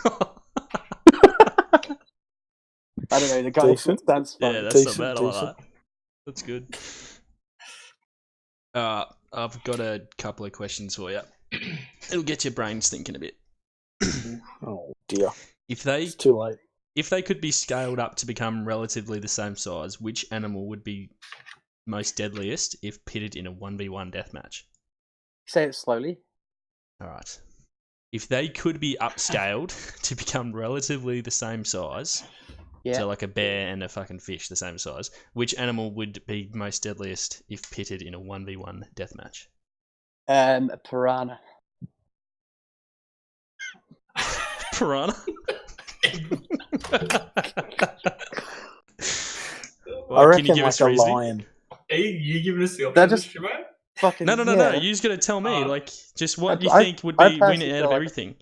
I don't know, the guy Decent. stands Yeah, fun. that's Decent, not bad. I like decent. that. That's good. I've got a couple of questions for you. It'll get your brains thinking a bit. Oh, dear. If they It's too late. could be scaled up to become relatively the same size, which animal would be most deadliest if pitted in a 1v1 deathmatch? Say it slowly. All right. If they could be upscaled to become relatively the same size, Yeah. So like a bear and a fucking fish the same size. Which animal would be most deadliest if pitted in a 1v1 deathmatch? A piranha. Piranha? I Well, can you reckon give like us a reasoning? lion. Are you giving us the They're options, just- Shimo? Fucking No. yeah. You're just gonna tell me, Oh. like, just what you I- think would I be win personally out feel of like- everything.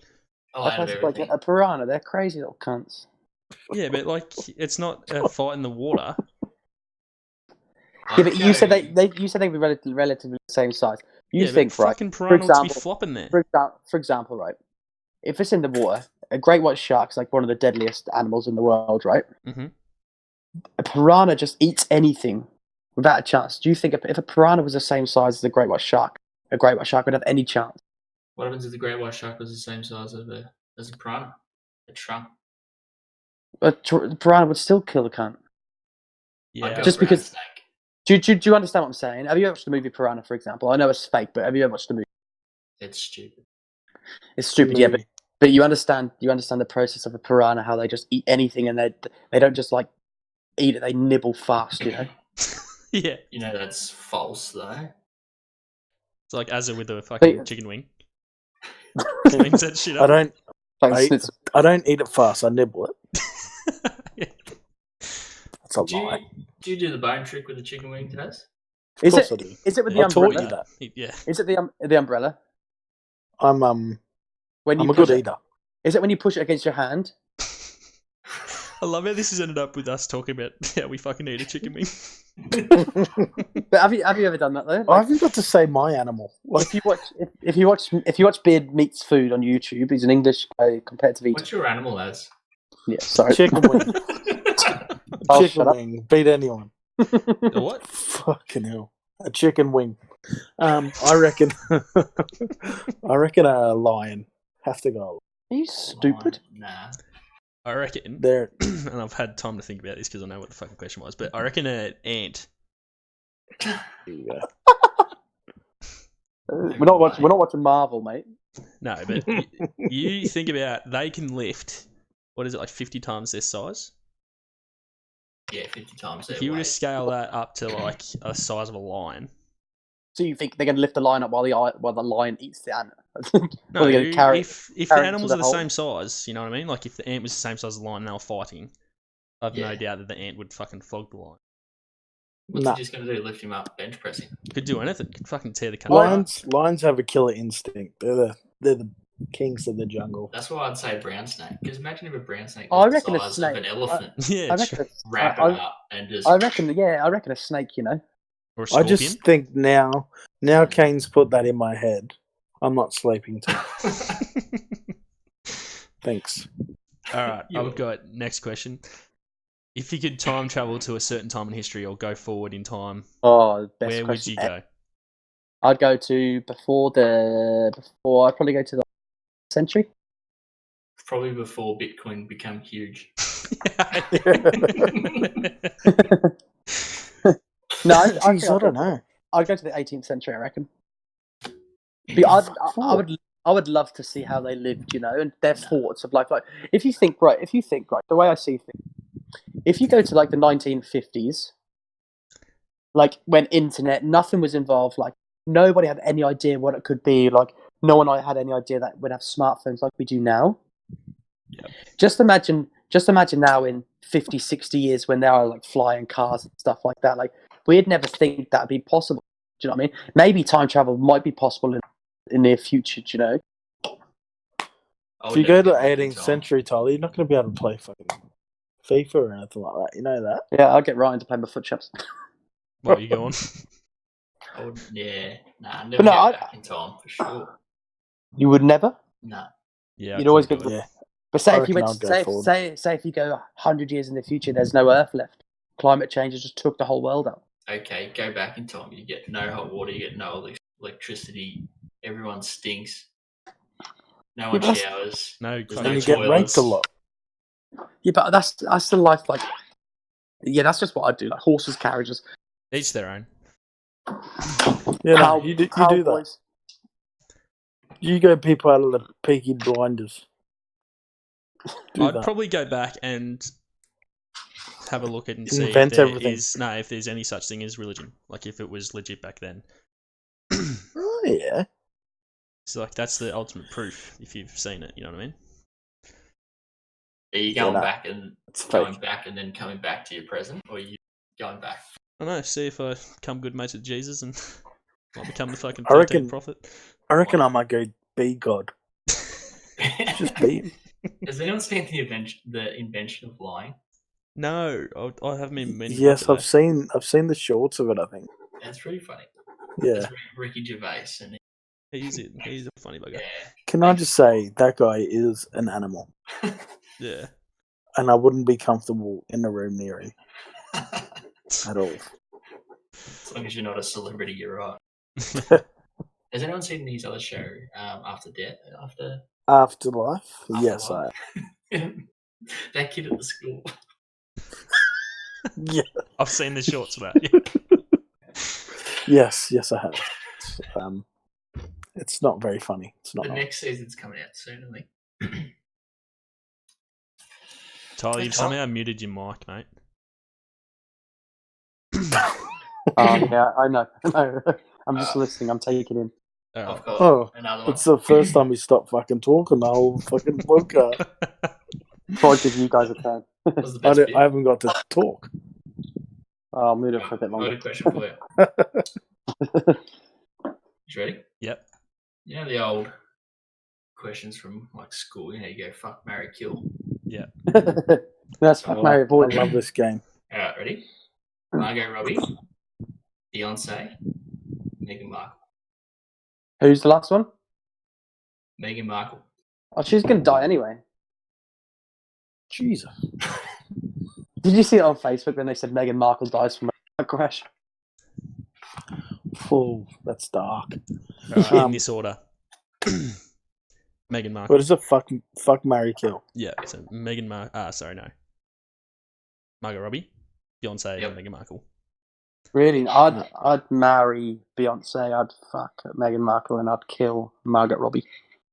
Oh, I out of personally like everything. a piranha. They're crazy little cunts. Yeah, but like, it's not a fight in the water. Yeah, but you said Okay. you said they'd be relatively the same size. You Yeah, think but right? fucking For piranha would be example, flopping there. for example, right? If it's in the water, a great white shark's like one of the deadliest animals in the world, right? Mm-hmm. A piranha just eats anything without a chance. Do you think if a piranha was the same size as a great white shark would have any chance? What happens if the great white shark was the same size as a piranha? It shrunk. A piranha would still kill the cunt. I'd Yeah, go Just brown because- snake. Do you understand what I'm saying? Have you ever watched the movie Piranha, for example? I know it's fake, but have you ever watched the movie? It's stupid. It's stupid, yeah, Movie. but you understand the process of a piranha, how they just eat anything and they don't just like eat it, they nibble fast, you know? yeah. You know that's false though. It's like Azza with a fucking chicken wing. Cleans that shit I up. don't. Like, I, snits- I don't eat it fast. I nibble it. Yeah. That's a Do you, lie. do you do the bone trick with the chicken wing test? Of Is course it I do. is it with Yeah, the I taught umbrella? you that. Yeah. Is it the umbrella? I'm When you I'm a push good it, eater. is it when you push it against your hand? I love how this has ended up with us talking about how we fucking eat a chicken wing. But have you ever done that though? I Like, haven't got to say my animal. Like, if you watch Beard Meats Food on YouTube, he's an English guy competitive eater. What's your animal as? Yeah, sorry. chicken wing. Oh, Chicken shut up. wing. Beat anyone. A what? Fucking hell. A chicken wing. I reckon. I reckon a lion. Have to go. Are you stupid? Nah. I reckon, There. and I've had time to think about this because I know what the fucking question was, but I reckon an ant. There you go. We're not watching Marvel, mate. No, but you think about they can lift, what is it, like 50 times their size? Yeah, 50 times their If you were to weight. scale that up to like a size of a lion, So you think they're going to lift the line up while the lion eats the ant? no, Or they're going to carry if carry the it to animals the are the hole? same size, you know what I mean? Like if the ant was the same size as the lion and they were fighting, I've no Yeah. doubt that the ant would fucking flog the lion. What's Nah. he just going to do? Lift him up, bench pressing? Could do anything. Could fucking tear the cunt apart. Lions have a killer instinct. They're the kings of the jungle. That's why I'd say brown snake. Because imagine if a brown snake I was the reckon a size snake- of an elephant. Yeah, I reckon. Wrap it up and just. I reckon a snake. You know. or a I scorpion. just think now Kane's put that in my head. I'm not sleeping tonight. Thanks. All right, You're I've got next question. If you could time travel to a certain time in history or go forward in time, Oh, best where would question. you go? I'd go to before. I'd probably go to the century. Probably before Bitcoin became huge. No, Jeez, I don't know. I'd go to the 18th century. I reckon. I would love to see how they lived, you know, and their thoughts of life. Like, if you think right, the way I see things, if you go to like the 1950s, like when internet, nothing was involved, like nobody had any idea what it could be. Like no one had any idea that we'd have smartphones like we do now. Yep. Just imagine now in 50, 60 years when there are like flying cars and stuff like that. Like we'd never think that'd be possible. Do you know what I mean? Maybe time travel might be possible in the near future. Do you know? If you go to the 18th century, Tyler, you're not going to be able to play fucking FIFA or anything like that. You know that? Yeah, I'll get Ryan to play my foot chaps. What are you going? Yeah, nah, never But no, go back in time for sure. You would never. Nah. Yeah, You'd always couldn't go. do it. Yeah. But say I if you reckon went, I'll go forward. say if you go 100 years in the future, there's no Earth left. Climate change has just took the whole world out. Okay, go back in time. You get no hot water. You get no electricity. Everyone stinks. No one Yeah, that's- showers. No, There's And no you get toilets. raped a lot. Yeah, but that's the life. Like, yeah, that's just what I do. Like horses, carriages. Each their own. Yeah, no, Cow- you do that. cowboys. You go people out of the Peaky Blinders. Do I'd that. probably go back and have a look at and see Invent if there everything. if there's any such thing as religion, like if it was legit back then. Oh yeah. So like that's the ultimate proof if you've seen it. You know what I mean? Are you Yeah, going no, back and It's going fake. back and then coming back to your present, or are you going back? I don't know. See if I become good mates with Jesus and I'll become the fucking I 13th reckon- prophet. I reckon I might go be God. Just be him. Has anyone seen the invention of lying? No, I haven't been meaning to Yes, look I've at seen the shorts of it. I think. That's pretty funny. Yeah. There's Ricky Gervais, and that. He's a funny bugger. yeah, Can I just say that guy is an animal, Yeah. and I wouldn't be comfortable in a room near him at all. as long as you're not a celebrity, you're right. Has anyone seen his other show, After Death? Afterlife? Yes, I. Afterlife? That kid at the school. Yeah. I've seen the shorts of that. Yeah. Yes, I have. It's not very funny. It's not. The next season's coming out soon, I think. Tyler, you've Tom? somehow muted your mic, mate. Yeah, I know. I'm just listening. I'm taking in. Alright. I've got Oh, another one. it's the first time we stopped fucking talking the whole fucking podcast. Before I give you guys a turn. What was the best bit? I haven't got to talk. I'll mute it for a bit Got longer. a question for you. You ready? Yep. You know the old questions from like school. You know, you go fuck, marry, kill. That's fuck, marry, I avoid. love this game. All right, ready? Margot Robbie, Beyonce, Meghan Markle. Who's the last one? Meghan Markle. Oh, she's gonna die anyway. Jesus. Did you see it on Facebook when they said Meghan Markle dies from a crash? Oh, that's dark. Alright, in Um, this order. Meghan Markle. What is it? Fuck, marry, kill. Yeah, so Meghan Markle. Margot Robbie, Beyonce, Yep. and Meghan Markle. Really? I'd marry Beyonce. I'd fuck Meghan Markle, and I'd kill Margot Robbie.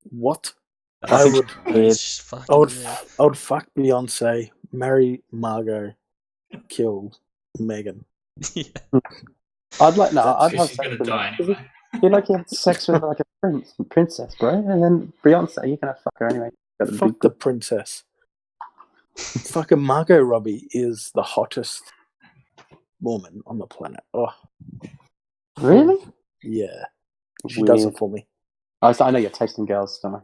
What? That's- I would. that's fucking- I would. yeah. I would fuck Beyonce, marry Margot, kill Megan. Yeah. I'd like no. That's I'd Because have she's sex gonna with die her. anyway. You're like you have sex with like a princess, bro, and then Beyonce, you can have fuck her anyway. Got to be Fuck the good. princess. Fucking Margot Robbie is the hottest woman on the planet. Oh, Really? yeah. She does it for me. I know you're tasting girls, don't I?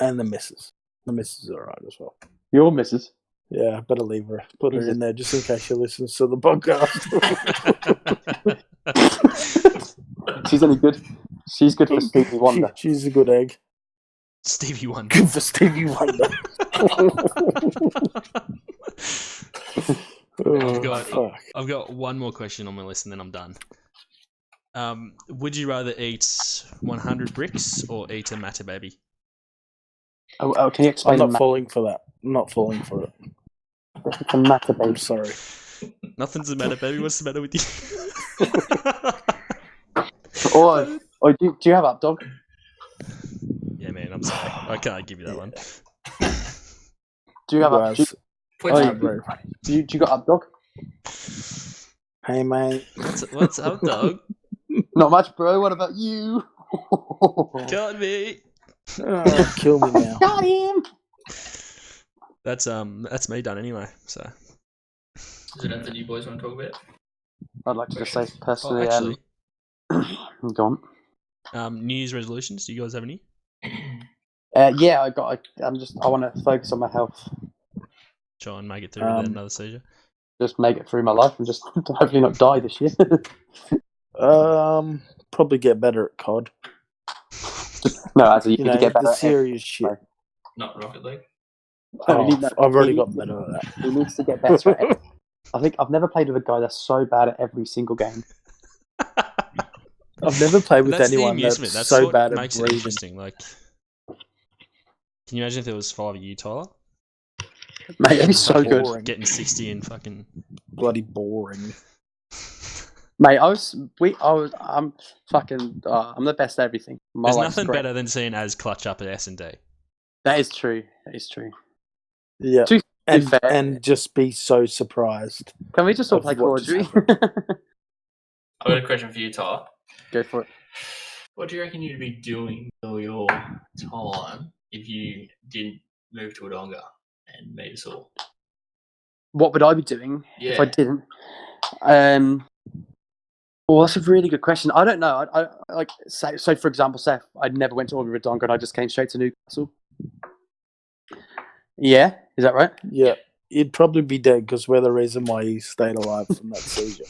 And the missus. The missus is alright as well. Your missus. Yeah, better leave her. Put her Is in it- there just in case she listens to the podcast. She's only good. She's good for Stevie Wonder. She's a good egg. Stevie Wonder. Good for Stevie Wonder. God. Fuck. I've got one more question on my list and then I'm done. Would you rather eat 100 bricks or eat a Matter Baby? Can you I'm explain not falling for that. I'm not falling for it. the matter, I'm babe? sorry. Nothing's the matter, baby. What's the matter with you? Or do you have up, dog? Yeah, man, I'm sorry. I can't give you that one. Do you have up? Guys, Points Oh, for bro. Do you got up, dog? Hey, mate. What's up, dog? Not much, bro. What about you? Got me. Oh, kill me now. Got him. That's me done anyway. So Is it anything you boys want to talk about? I'd like to just say oh, personally, actually, go on. New Year's resolutions. Do you guys have any? Yeah, I want to focus on my health. Try and make it through without Um, another seizure. Just make it through my life and just hopefully not die this year. Probably get better at COD. No, as you You need know, to get better. the at serious shit. Right. Not Rocket League. Oh, No, I've already he got needs- better at that. He needs to get better at it. I think I've never played with a guy that's so bad at every single game. I've never played with That's the anyone that's amusement. That's so what bad at makes it breathing. interesting. Like, can you imagine if there was 5 of you, Tyler, Mate, that'd be so good. Boring. getting 60 and fucking? Bloody boring. Mate, I'm fucking, I'm the best at everything. My There's life's nothing great. better than seeing as clutch up at S&D. That is true. That is true. Yeah. Two- and fair. just be so surprised. Can we just all Of play what Call of just Duty? I've got a question for you, Tyler. Go for it. What do you reckon you'd be doing all your time if you didn't move to Wodonga and meet us all? What would I be doing if I Yeah. didn't? Well, that's a really good question. I don't know. I like say, so for example, say if I never went to Wodonga and I just came straight to Newcastle. Yeah, is that right? Yeah, you'd probably be dead because we're the reason why you stayed alive from that seizure.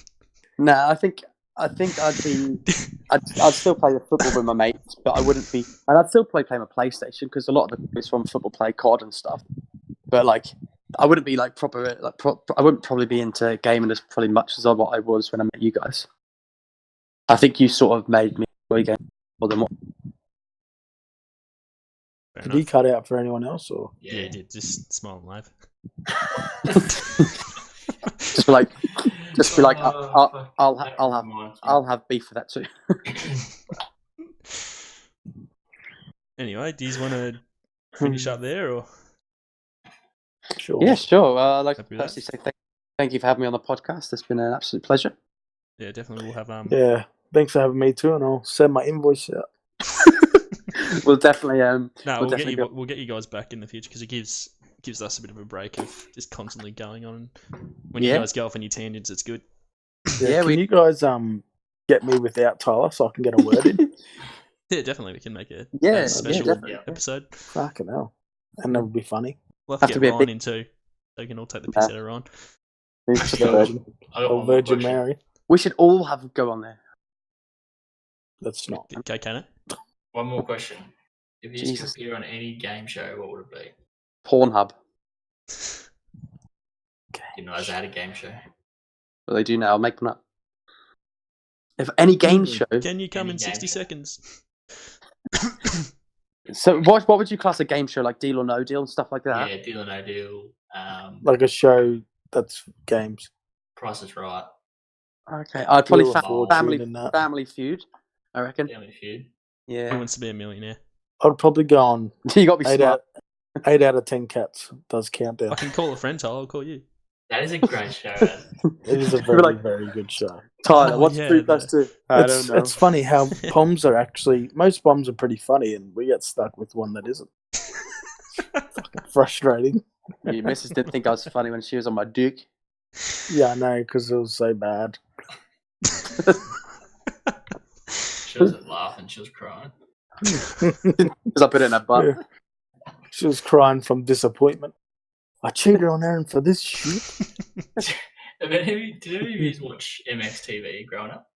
No, I think I'd be. I'd still play the football with my mates, but I wouldn't be. And I'd still play my PlayStation because a lot of the guys from football play COD and stuff. But like, I wouldn't be like proper. I wouldn't probably be into gaming as probably much as what I was when I met you guys. I think you sort of made me enjoy gaming more than what. Fair Did enough. he cut out for anyone else, or Yeah, he did. Just smile and wave. Just be like, I'll I'll have beef for that too. Anyway, do you want to finish up there, or sure? Yeah, sure. I'd like to Happy with that? personally say thank you for having me on the podcast. It's been an absolute pleasure. yeah, definitely we'll have Yeah, thanks for having me too, and I'll send my invoice out. We'll definitely No, we'll get definitely you. go. We'll get you guys back in the future because it gives us a bit of a break of just constantly going on. When you Yeah. guys go off on your tangents, it's good. Yeah, Can you guys get me without Tyler so I can get a word in? Yeah, definitely we can make a Yeah, special definitely. episode. Fucking hell, and that would be funny. We'll have Have to to get be a Ryan big- in too, so we can all take the piss out of Ryan. It's just a Actually, virgin. I got Or one more Virgin question. Mary. We should all go on there. That's not. Okay, can it? One more question. If you just Jesus. could appear on any game show, what would it be? Pornhub. Didn't realize I had a game show. Well, they do now. I'll make them up. If any game show. Can you come Any in game 60 show. seconds? So what would you class a game show, like Deal or No Deal and stuff like that? Yeah, Deal or No Deal. Like a show that's games. Price is Right. Okay, I'd probably Wheel of Fortune and that. Family Feud. I reckon. Family Feud. Who Yeah. wants to be a millionaire? I'd probably go on You got to be 8 smart. out of 10 cats. Does countdown. I can call a friend, Tyler. I'll call you. That is a great show. Man. It is a We're very, like- very good show. Tyler, Oh, what's yeah, 3 plus 2? I don't know. It's funny how bombs are actually, most bombs are pretty funny, and we get stuck with one that isn't. Fucking frustrating. Your missus didn't think I was funny when she was on my dick. Yeah, I know, because it was so bad. She wasn't laughing, she was crying. Because I put it in her butt. Yeah. She was crying from disappointment. I cheated on Aaron for this shit. Did any of you watch MXTV growing up?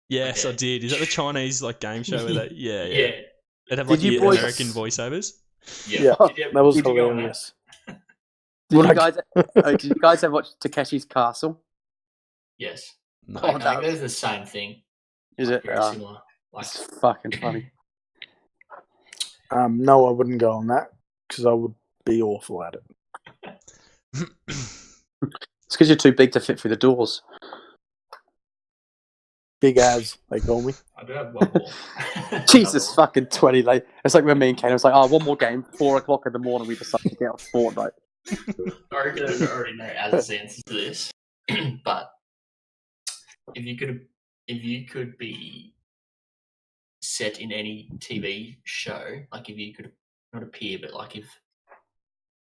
Yes, Okay. I did. Is that the Chinese like game show with that? Yeah, yeah. Yeah. It'd have Did like you the boys- American voiceovers. Yeah, Did you- that was did you go on hilarious. Did you guys ever watch Takeshi's Castle? Yes. No. Oh, I that think was- that's the same thing. Is it? Very similar. Like, It's fucking funny. No, I wouldn't go on that, because I would be awful at it. It's because you're too big to fit through the doors. Big as, they call me. I do have one more. Jesus Another one. fucking 20 late. It's like when me and Kane was like, oh, one more game, 4 o'clock in the morning, we decided to get on Fortnite. I reckon I already know Az's answer to this. But if you could be set in any TV show, like if you could not appear, but like if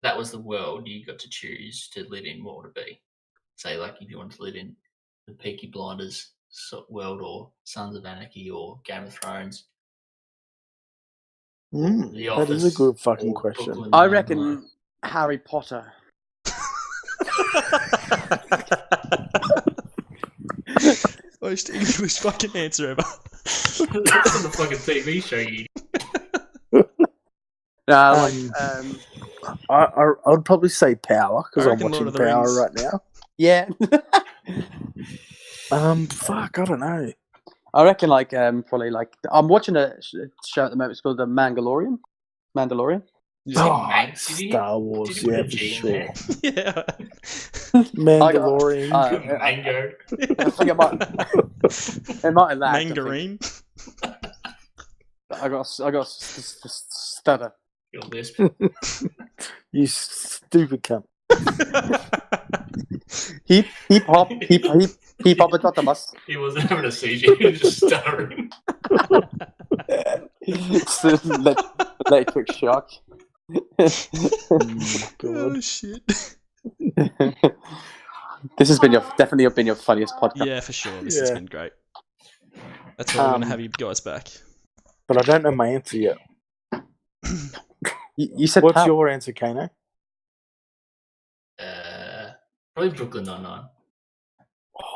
that was the world you got to choose to live in, what would it be? Say like if you wanted to live in the Peaky Blinders world or Sons of Anarchy or Game of Thrones. The That is a Office good fucking or question. Brooklyn I Nine-Nine. reckon Harry Potter. Most English fucking answer ever. That's not the fucking TV show you. No, I would probably say Power, because I I'm reckon Lord watching of the Power Rings. right now. yeah. Fuck, I don't know. I reckon probably I'm watching a show at the moment. It's called The Mandalorian. Mandalorian. Did you Star Wars, did you put yeah, a for G in sure. there? Yeah. Mandalorian. Mango. I think it might have lagged. I think. Mangarine. I got stutter. Your lisp. You stupid cunt. Hip hop, hippopotamus. He wasn't having a seizure. He was just stuttering. Electric shock. Oh shit. This has been definitely been your funniest podcast. Yeah, for sure. This has been great. That's why we're gonna have you guys back. But I don't know my answer yet. You said what's your answer, Kano? Probably Brooklyn Nine-Nine.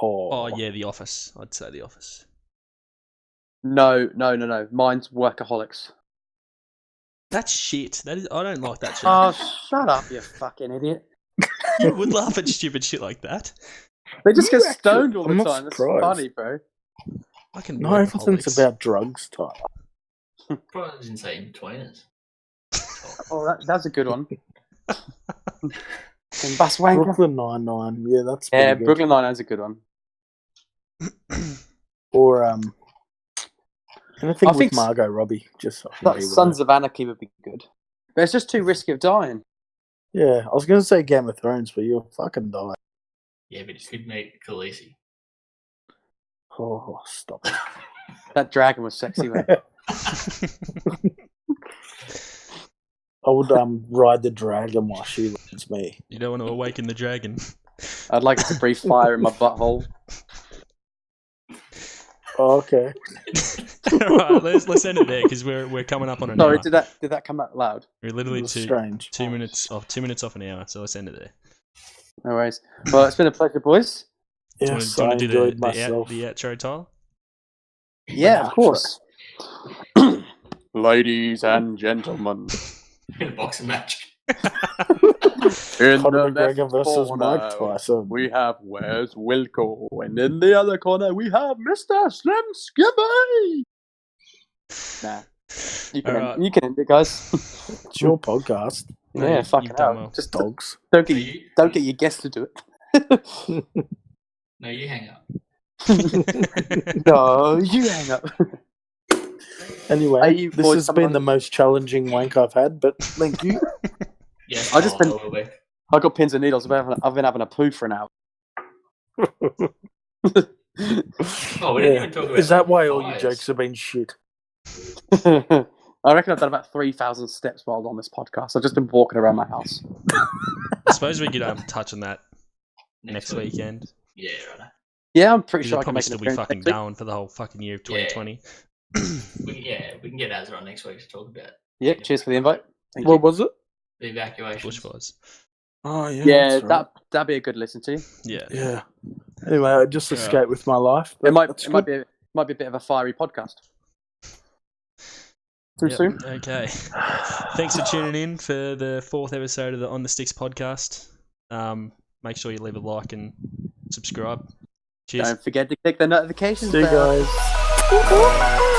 Oh yeah, The Office. I'd say The Office. No. Mine's Workaholics. That's shit. That is. I don't like that shit. Oh, shut up, you fucking idiot. You would laugh at stupid shit like that. They just get stoned all the time. That's surprised. funny, bro. No, everything's about drugs, Tyler. Probably didn't say in betweeners. Oh, that's a good one. Bus wanker. Brooklyn Nine-Nine. Yeah, that's pretty good. Brooklyn Nine-Nine's a good one. Or anything I with think Margot Robbie. Just so I can Like be with Sons her. of Anarchy would be good. But it's just too risky of dying. Yeah, I was going to say Game of Thrones, but you'll fucking die. Yeah, but you could meet Khaleesi. Oh, stop it. That dragon was sexy, man. I would ride the dragon while she rides me. You don't want to awaken the dragon. I'd like it to breathe fire in my butthole. Oh, okay. Alright, let's end it there because we're coming up on an hour. Sorry, did that come out loud? We're literally Strange. 2 minutes off an hour, so let's end it there. No worries. Well, it's been a pleasure, boys. Yes, do you I want to enjoyed do myself. the outro, Tyler? Yeah, of course. Ladies and gentlemen, In a boxing match. in Conor the left McGregor versus corner, Mike Tyson. we have Where's Wilco, and in the other corner we have Mr. Slim Skibby. Nah, you can end it, guys. It's your podcast. Yeah, fucking you've done hell. well. Just dogs. Don't get your guests to do it. No, you hang up. No, you hang up. Anyway, this has been the most challenging wank I've had, but thank you. Yeah, I just been- will be. I got pins and needles. I've been having a poo for an hour. Oh, we didn't even talk about Is that why all your fires. jokes have been shit? I reckon I've done about 3,000 steps while on this podcast. I've just been walking around my house. I suppose we could touch on that next weekend. Yeah, right. Yeah, I'm pretty Because sure it'll I can probably make an still be appearance fucking next week. going for the whole fucking year of 2020. We can get Azra on next week to talk about Yeah, cheers for the invite. Thank What you. was it? the evacuation. Bushfires. Oh, yeah. Yeah, that's right. that'd be a good listen to. Yeah. Yeah. Anyway, I just escaped with my life. It might that's be good. a bit of a fiery podcast. Too Yep, soon? Okay. Thanks for tuning in for the 4th episode of the On the Sticks podcast. Make sure you leave a like and subscribe. Cheers. Don't forget to click the notifications See you bell. guys.